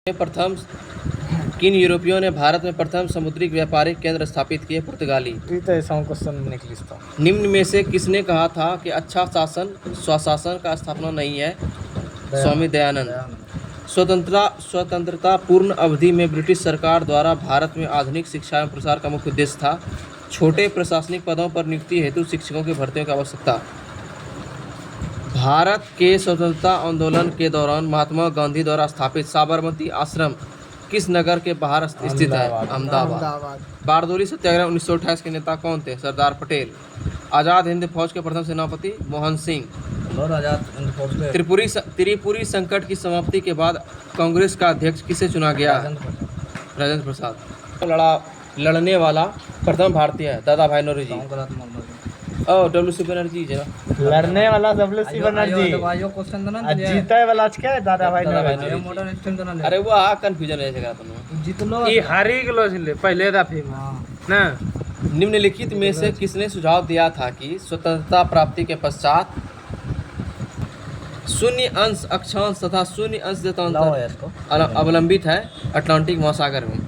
प्रथम किन यूरोपियों ने भारत में प्रथम समुद्री व्यापारिक केंद्र स्थापित किए? पुर्तगाली। निम्न में से किसने कहा था कि अच्छा शासन स्वशासन का स्थापना नहीं है? स्वामी दयानंद। स्वतंत्रता पूर्ण अवधि में ब्रिटिश सरकार द्वारा भारत में आधुनिक शिक्षा एवं प्रसार का मुख्य उद्देश्य था। छोटे प्रशासनिक पदों पर नियुक्ति हेतु शिक्षकों की भर्तियों की आवश्यकता। भारत के स्वतंत्रता आंदोलन के दौरान महात्मा गांधी द्वारा स्थापित साबरमती आश्रम किस नगर के बाहर स्थित है? अहमदाबाद। बारदोली सत्याग्रह 1928 के नेता कौन थे? सरदार पटेल। आज़ाद हिंद फौज के प्रथम सेनापति मोहन सिंह। त्रिपुरी संकट की समाप्ति के बाद कांग्रेस का अध्यक्ष किसे चुना गया? राजेंद्र प्रसाद। लड़ने वाला प्रथम भारतीय है? दादा भाई नौरोजी। डब्ल्यू.सी. बनर्जी लड़ने वाला डब्ल्यू.सी. बनर्जी। जीते वाला क्या है? दादा भाई नौरोजी। अरे वो कंफ्यूजन है जगह अपन जीतलो ई हारी गेलो छले पहले दफे ना। निम्नलिखित में से किसने सुझाव दिया था कि स्वतंत्रता प्राप्ति के पश्चात शून्य अंश अक्षांश तथा शून्य अंश देशांतर अवलंबित है अटलांटिक महासागर में?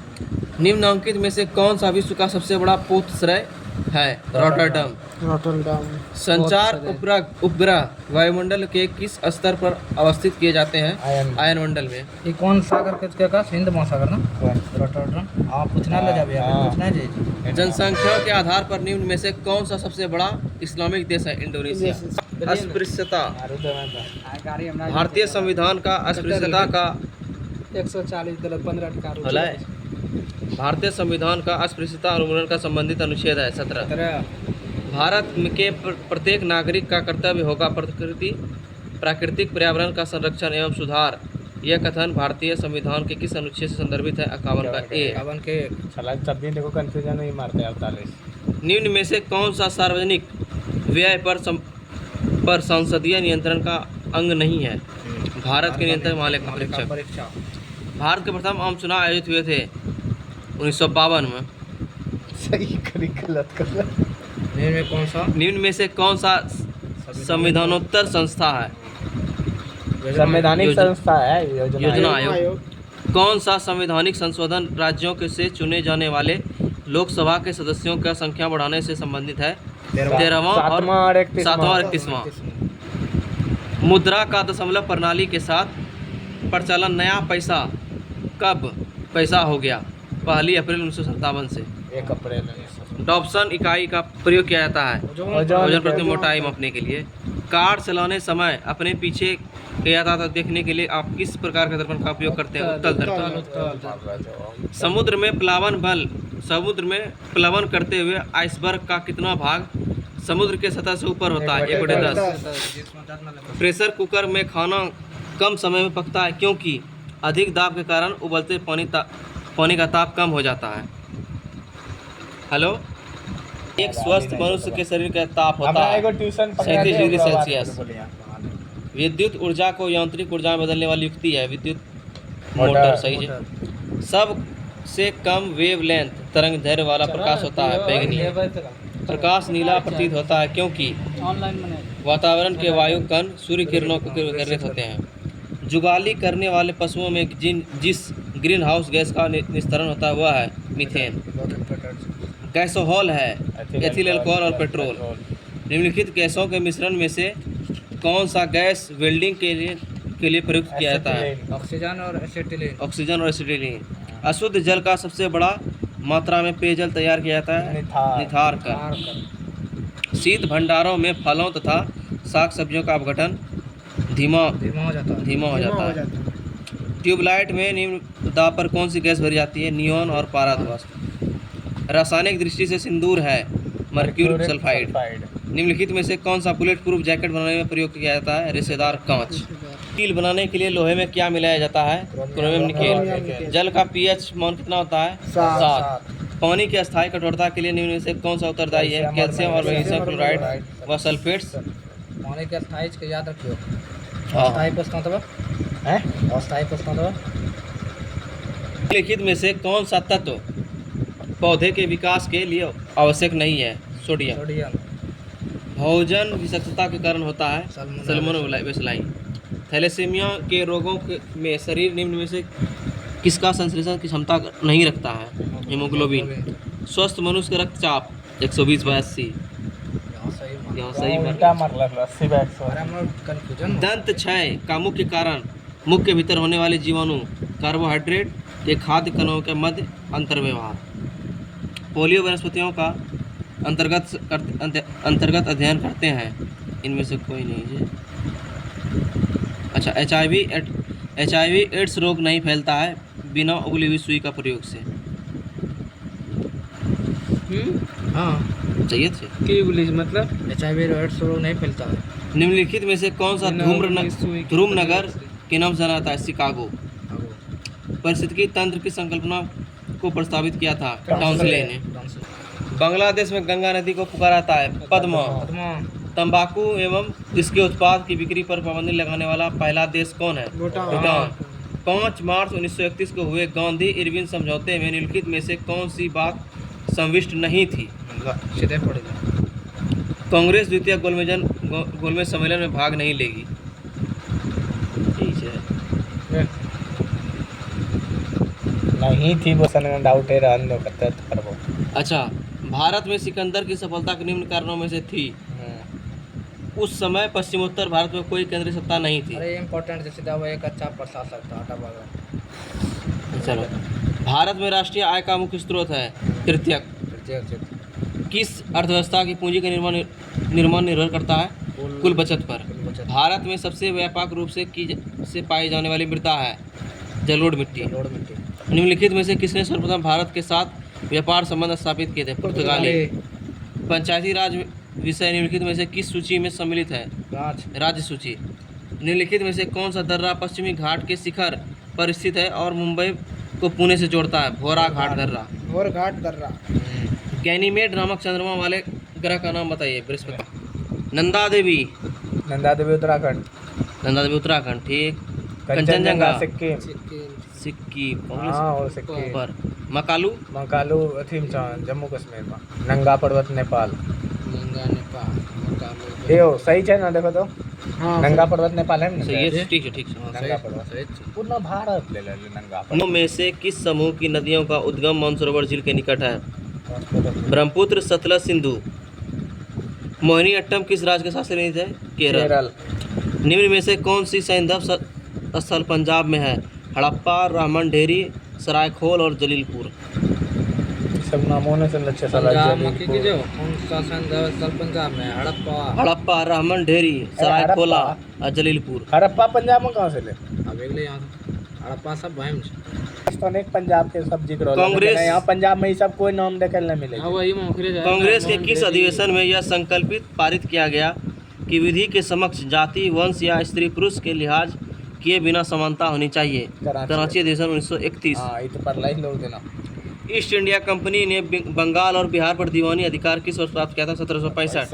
निम्नांकित में से कौन सा विश्व का सबसे बड़ा पोतश्रय है? रॉटरडम। संचार उपग्रह वायुमंडल के किस स्तर पर अवस्थित किए जाते हैं? आयन मंडल में। ये कौन सागर के हिंद महासागर ना? रॉटरडम। आप पूछना ले जाबे, पूछना चाहिए। जनसंख्या के आधार पर निम्न में से कौन सा सबसे बड़ा इस्लामिक देश है? इंडोनेशिया। अस्पृश्यता। भारतीय संविधान का अस्पृश्यता का 140 भारतीय संविधान का अस्पृश्यता उन्मूलन का संबंधित अनुच्छेद है 17। भारत के प्रत्येक नागरिक का कर्तव्य होगा प्राकृतिक पर्यावरण का संरक्षण एवं सुधार। यह कथन भारतीय संविधान के किस अनुच्छेद से संदर्भित है? 51 का ए। निम्न में से कौन सा सार्वजनिक व्यय पर संसदीय नियंत्रण का अंग नहीं है? भारत के नियंत्रण महालेखा। भारत के प्रथम आम चुनाव आयोजित हुए थे 1952 में। सही करी गलत कर। निम्न में से कौन सा संविधानोत्तर संस्था है? संवैधानिक संस्था है योजना आयोग। कौन सा संवैधानिक संशोधन राज्यों के से चुने जाने वाले लोकसभा के सदस्यों का संख्या बढ़ाने से संबंधित है? 13वां और 7वां और 31वां। मुद्रा का दशमलव प्रणाली के साथ प्रचलन नया पैसा कब पैसा हो गया? 1 अप्रैल 1957 से 1 अप्रैल। डॉप्सन इकाई का प्रयोग किया जाता है वजन प्रति मोटाई मापने के लिए। कार चलाने समय अपने पीछे किया जाता था देखने के लिए आप किस प्रकार के दर्पण का उपयोग करते हैं? उत्तल दर्पण। समुद्र में प्लवन करते हुए आइसबर्ग का कितना भाग समुद्र के सतह से ऊपर होता है? 1/10। प्रेशर कुकर में खाना कम समय में पकता है क्योंकि अधिक दाब के कारण उबलते पानी का ताप कम हो जाता है। हेलो। एक स्वस्थ मनुष्य के शरीर का ताप होता है 37 डिग्री सेल्सियस। विद्युत ऊर्जा को यांत्रिक ऊर्जा में बदलने वाली युक्ति है विद्युत मोटर। सही है। सबसे कम वेवलेंथ तरंग दैर्घ्य वाला प्रकाश होता है बैगनी। प्रकाश नीला प्रतीत होता है क्योंकि वातावरण के वायु कण सूर्य किरणों को केंद्रित होते हैं। जुगाली करने वाले पशुओं में जिस ग्रीन हाउस गैस का निस्तारण होता है वह है मीथेन। गैसोहॉल है एथिल अल्कोहल और पेट्रोल। निम्नलिखित गैसों के मिश्रण में से कौन सा गैस वेल्डिंग के लिए प्रयुक्त किया जाता है? ऑक्सीजन और एसिटिलीन। अशुद्ध जल का सबसे बड़ा मात्रा में पेयजल तैयार किया जाता है निथार कर। शीत भंडारों में फलों तथा साग सब्जियों का अपघटन धीमा हो जाता है। ट्यूबलाइट में निम्न दाब पर कौन सी गैस भरी जाती है? नियॉन और पारादोष। रासायनिक दृष्टि से सिंदूर है मर्क्यूरी सल्फाइड। निम्नलिखित में से कौन सा बुलेट प्रूफ जैकेट बनाने में प्रयोग किया जाता है? रेशेदार कांच। स्टील बनाने के लिए लोहे में क्या मिलाया जाता है? Chromium nickel. जल का पीएच मान कितना होता है? 7। पानी की अस्थायी कठोरता के लिए निम्न में से कौन सा उत्तरदायी है? कैल्शियम और मैग्नीशियम क्लोराइड व सल्फेट्स। पानी के अस्थायी के याद रखियो। निम्नलिखित में से कौन सा तत्व पौधे के विकास के लिए आवश्यक नहीं है? सोडियम। भोजन विषाक्तता के कारण होता है सल्मोनेला। थैलेसीमिया के रोगों में शरीर निम्न में से किसका संश्लेषण की क्षमता नहीं रखता है? हीमोग्लोबिन। स्वस्थ मनुष्य का रक्तचाप 120/80। यहाँ सही उल्टा मारला 80/100। दंत क्षय का मुख्य कारण मुख के भीतर होने वाले जीवाणु, कार्बोहाइड्रेट के खाद्य कणों के मध्य अंतर्व्यवहार। पोलियो वनस्पतियों का अंतर्गत अध्ययन करते हैं, इनमें से कोई नहीं है। अच्छा, HIV एड्स रोग नहीं फैलता है बिना उगली हुई सुई का प्रयोग से। हाँ चाहिए थे की उगली मतलब HIV एड्स रोग नहीं फैलता है। निम्नलिखित में से कौन सा ध्रुव नगर के नाम से जाना जाता है? शिकागो। पारिस्थितिकी तंत्र की संकल्पना को प्रस्तावित किया था टाउनसले ने। बांग्लादेश में गंगा नदी को पुकारा जाता है पद्मा। तंबाकू एवं इसके उत्पाद की बिक्री पर पाबंदी लगाने वाला पहला देश कौन है? भूटान। 5 मार्च 1931 को हुए गांधी इरविन समझौते में निम्नलिखित में से कौन सी बात संविष्ट नहीं थी? कांग्रेस द्वितीय गोलमेज सम्मेलन में भाग नहीं लेगी। ठीक है, नहीं थी वो सन डाउट है रहन दो करते करबो। अच्छा, भारत में सिकंदर की सफलता के निम्न कारणों में से थी। उस समय पश्चिमोत्तर भारत में कोई केंद्रीय सत्ता नहीं थी। अरे इम्पोर्टेंट जैसे दवा एक अच्छा प्रशासक था बागा। चलो, भारत में राष्ट्रीय आय का मुख्य स्रोत है तृतीयक। किस अर्थव्यवस्था की पूंजी का निर्माण निर्भर करता है? कुल बचत पर। भारत में सबसे व्यापक रूप से पाई जाने वाली मृदा है जलोढ़ मिट्टी। निम्नलिखित में से किसने सर्वप्रथम भारत के साथ व्यापार संबंध स्थापित किए थे? पुर्तगाली। पंचायती राज विषय निम्नलिखित में से किस सूची में सम्मिलित है? राज्य सूची। निम्नलिखित में से कौन सा दर्रा पश्चिमी घाट के शिखर पर स्थित है और मुंबई को पुणे से जोड़ता है? भौरा घाट दर्रा। गैनीमेड नामक चंद्रमा वाले ग्रह का नाम बताइए। बृहस्पति। नंदा देवी उत्तराखंड। ठीक। कंचनजंगा सिक्किम पर। मकालू अथी में जम्मू कश्मीर में। नंगा पर्वत नेपाल। यो सही है ना? देखो तो नंगा पर्वत नेपाल है ना? सही है, ठीक है। नंगा पर्वत पूर्ण भारत ले नंगा पर्वत में से किस समूह की नदियों का उद्गम मानसरोवर झील के निकट है? ब्रह्मपुत्र, सतलज, सिंधु। मोहिनीअट्टम किस राज्य के शासन नीति है? केरल। निम्न में से कौन सी सैंधव स्थल पंजाब में है? हड़प्पा, रामन ढेरी, सरायखोल और जलीलपुर। सब नामों ने पंजाब में हड़प्पा, रामन ढेरी, सरायखोला और जलीलपुर। हड़प्पा पंजाब में कहाँ से ले? हड़प्पा सब वहीं से। पंजाब के सब जिक्र कांग्रेस यहाँ पंजाब में ही सब कोई नाम देखने नहीं मिलेगा। कांग्रेस के किस अधिवेशन में यह संकल्पित पारित किया गया कि विधि के समक्ष जाति, वंश या स्त्री पुरुष के लिहाज किए बिना समानता होनी चाहिए? कराची अधिवेशन 1931। ईस्ट इंडिया कंपनी ने बंगाल और बिहार पर दीवानी अधिकार किस वर्ष प्राप्त किया था? 1765।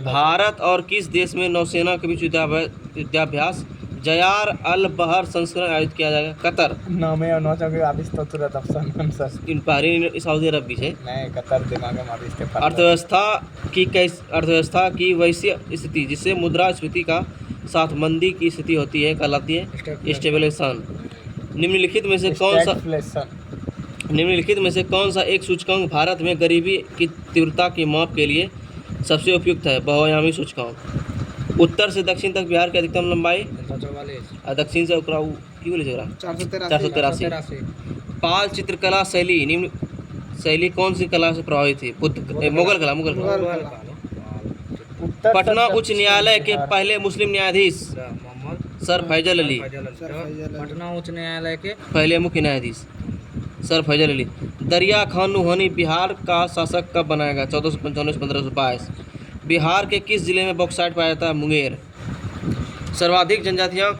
भारत और किस देश में नौसेना के बीच युद्धाभ्यास जयार अल बहर संस्करण आयोजित किया जाएगा? कतर। सऊदी अरब भी है। अर्थव्यवस्था की वैश्य स्थिति जिससे मुद्रास्फीति का साथ मंदी की स्थिति होती है कहलाती है स्टेबलेशन। निम्नलिखित में से कौन सा एक सूचकांक भारत में गरीबी की तीव्रता की माप के लिए सबसे उपयुक्त है? बहुआयामी सूचकांक। उत्तर से दक्षिण तक बिहार की अधिकतम लंबाई 444 दक्षिण से 483। पाल चित्रकला शैली निम्न शैली कौन सी कला से प्रभावित थी? मुगल कला। पटना उच्च न्यायालय के पहले मुस्लिम न्यायाधीश सर फैजल अली। पटना उच्च न्यायालय के पहले मुख्य न्यायाधीश सर फैजल अली। दरिया खान नूहानी बिहार का शासक कब बनाया गया? 1455 1522। बिहार के किस जिले में बॉक्साइट पाया जाता है? मुंगेर। सर्वाधिक जनजातियाँ